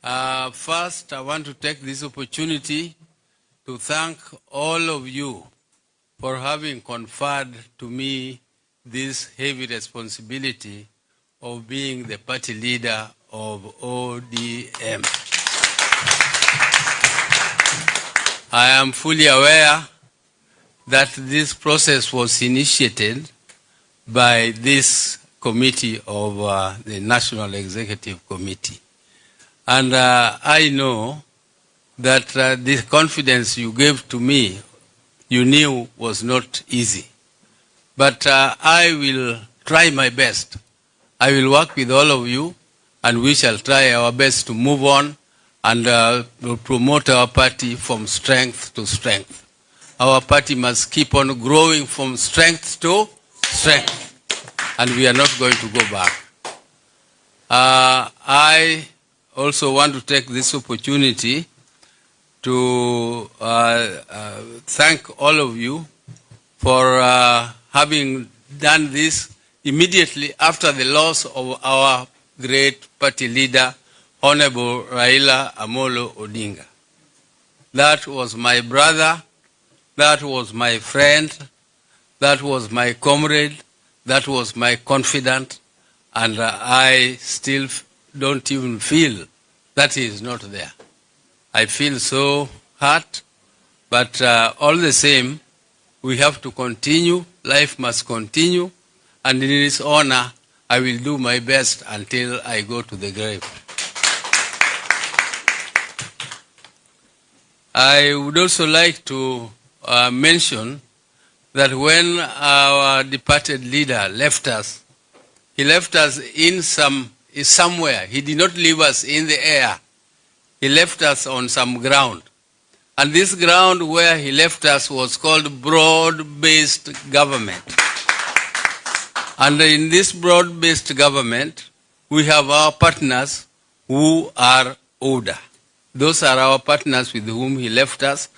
First, I want to take this opportunity to thank all of you for having conferred to me this heavy responsibility of being the party leader of ODM. I am fully aware that this process was initiated by this committee of the National Executive Committee. And I know that the confidence you gave to me, you knew was not easy. But I will try my best. I will work with all of you, and we shall try our best to move on and promote our party from strength to strength. Our party must keep on growing from strength to strength, and we are not going to go back. I also want to take this opportunity to thank all of you for having done this immediately after the loss of our great party leader, Honorable Raila Amolo Odinga. That was my brother, that was my friend, that was my comrade, that was my confidant, and I still don't even feel that he is not there. I feel so hurt, but all the same, we have to continue, life must continue, and in his honor, I will do my best until I go to the grave. I would also like to mention that when our departed leader left us, he left us in somewhere. He did not leave us in the air. He left us on some ground. And this ground where he left us was called broad-based government. And in this broad-based government, we have our partners who are older. Those are our partners with whom he left us,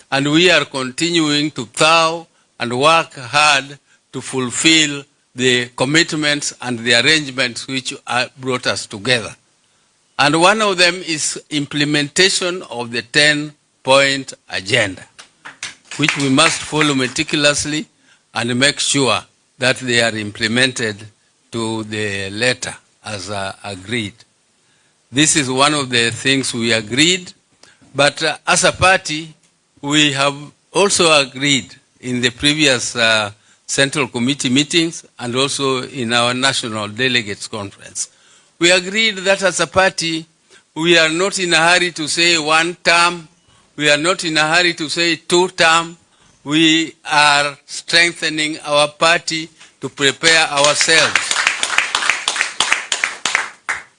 and we are continuing to plow and work hard to fulfill the commitments and the arrangements which brought us together. And one of them is implementation of the 10-point agenda, which we must follow meticulously and make sure that they are implemented to the letter as agreed. This is one of the things we agreed, but as a party, we have also agreed in the previous Central Committee meetings and also in our National Delegates Conference. We agreed that as a party, we are not in a hurry to say 1 term, we are not in a hurry to say 2 term, we are strengthening our party to prepare ourselves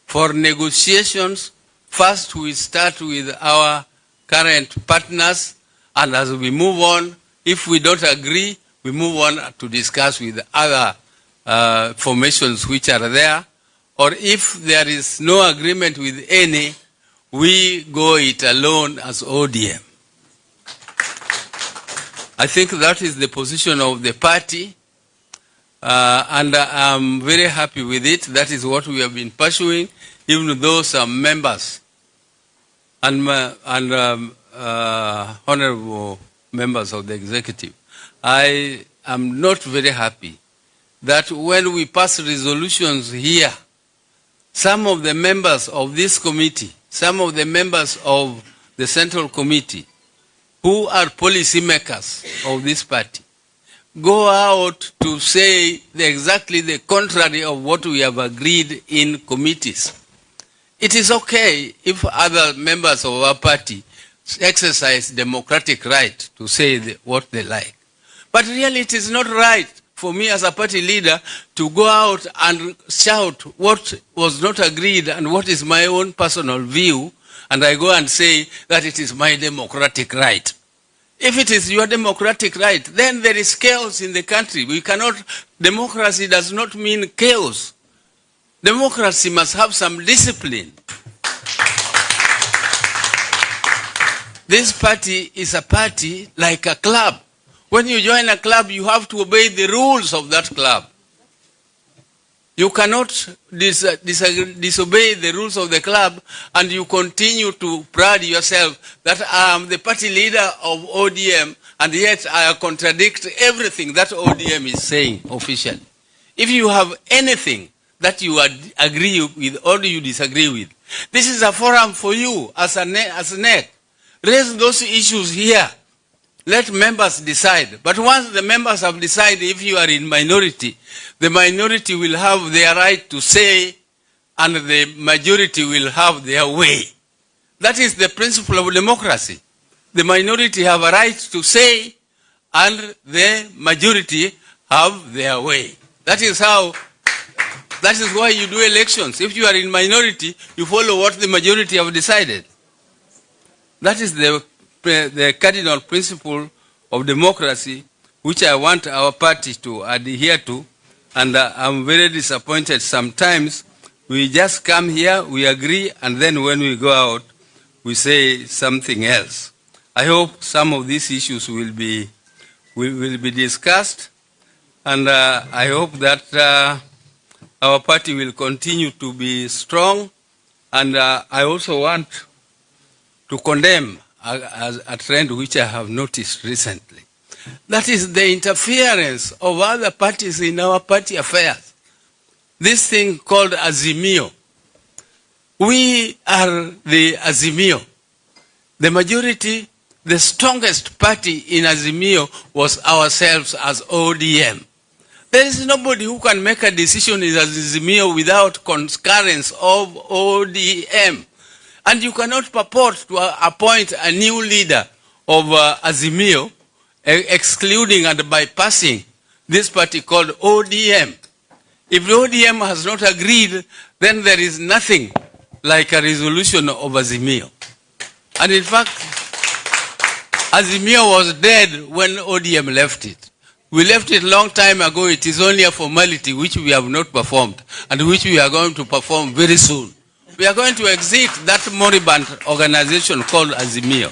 for negotiations. First, we start with our current partners, and as we move on, if we don't agree, we move on to discuss with other formations which are there, or if there is no agreement with any, we go it alone as ODM. I think that is the position of the party, and I'm very happy with it. That is what we have been pursuing, even though some members and honorable members of the executive, I am not very happy that when we pass resolutions here, some of the members of this committee, some of the members of the Central Committee, who are policymakers of this party, go out to say exactly the contrary of what we have agreed in committees. It is okay if other members of our party exercise democratic right to say what they like. But really it is not right for me as a party leader to go out and shout what was not agreed and what is my own personal view, and I go and say that it is my democratic right. If it is your democratic right, then there is chaos in the country. We cannot, democracy does not mean chaos. Democracy must have some discipline. This party is a party like a club. When you join a club, you have to obey the rules of that club. You cannot disobey the rules of the club and you continue to pride yourself that I am the party leader of ODM and yet I contradict everything that ODM is saying officially. If you have anything that you agree with or you disagree with, this is a forum for you as a NEC. Raise those issues here. Let members decide. But once the members have decided, if you are in minority, the minority will have their right to say and the majority will have their way. That is the principle of democracy. The minority have a right to say and the majority have their way. That is why you do elections. If you are in minority, you follow what the majority have decided. That is the cardinal principle of democracy, which I want our party to adhere to, and I'm very disappointed sometimes. We just come here, we agree, and then when we go out, we say something else. I hope some of these issues will be discussed, and I hope that our party will continue to be strong, and I also want to condemn a trend which I have noticed recently. That is the interference of other parties in our party affairs. This thing called Azimio. We are the Azimio. The majority, the strongest party in Azimio was ourselves as ODM. There is nobody who can make a decision in Azimio without concurrence of ODM. And you cannot purport to appoint a new leader of Azimio, excluding and bypassing this party called ODM. If the ODM has not agreed, then there is nothing like a resolution of Azimio. And in fact, Azimio was dead when ODM left it. We left it a long time ago. It is only a formality which we have not performed and which we are going to perform very soon. We are going to exit that moribund organization called Azimio.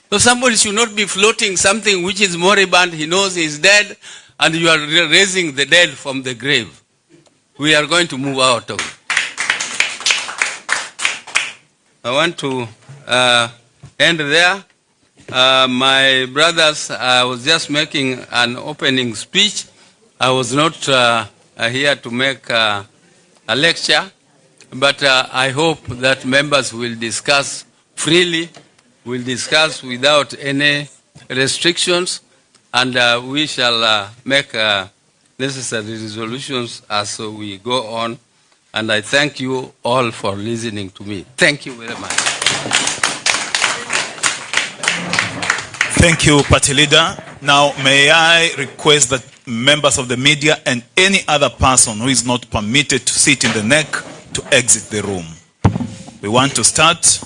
So somebody should not be floating something which is moribund, he knows he is dead, and you are raising the dead from the grave. We are going to move out of it. I want to end there. My brothers, I was just making an opening speech. I was not here to make a lecture. But I hope that members will discuss freely, will discuss without any restrictions, and we shall make necessary resolutions as we go on. And I thank you all for listening to me. Thank you very much. Thank you, Party Leader. Now, may I request that members of the media and any other person who is not permitted to sit in the NEC to exit the room. We want to start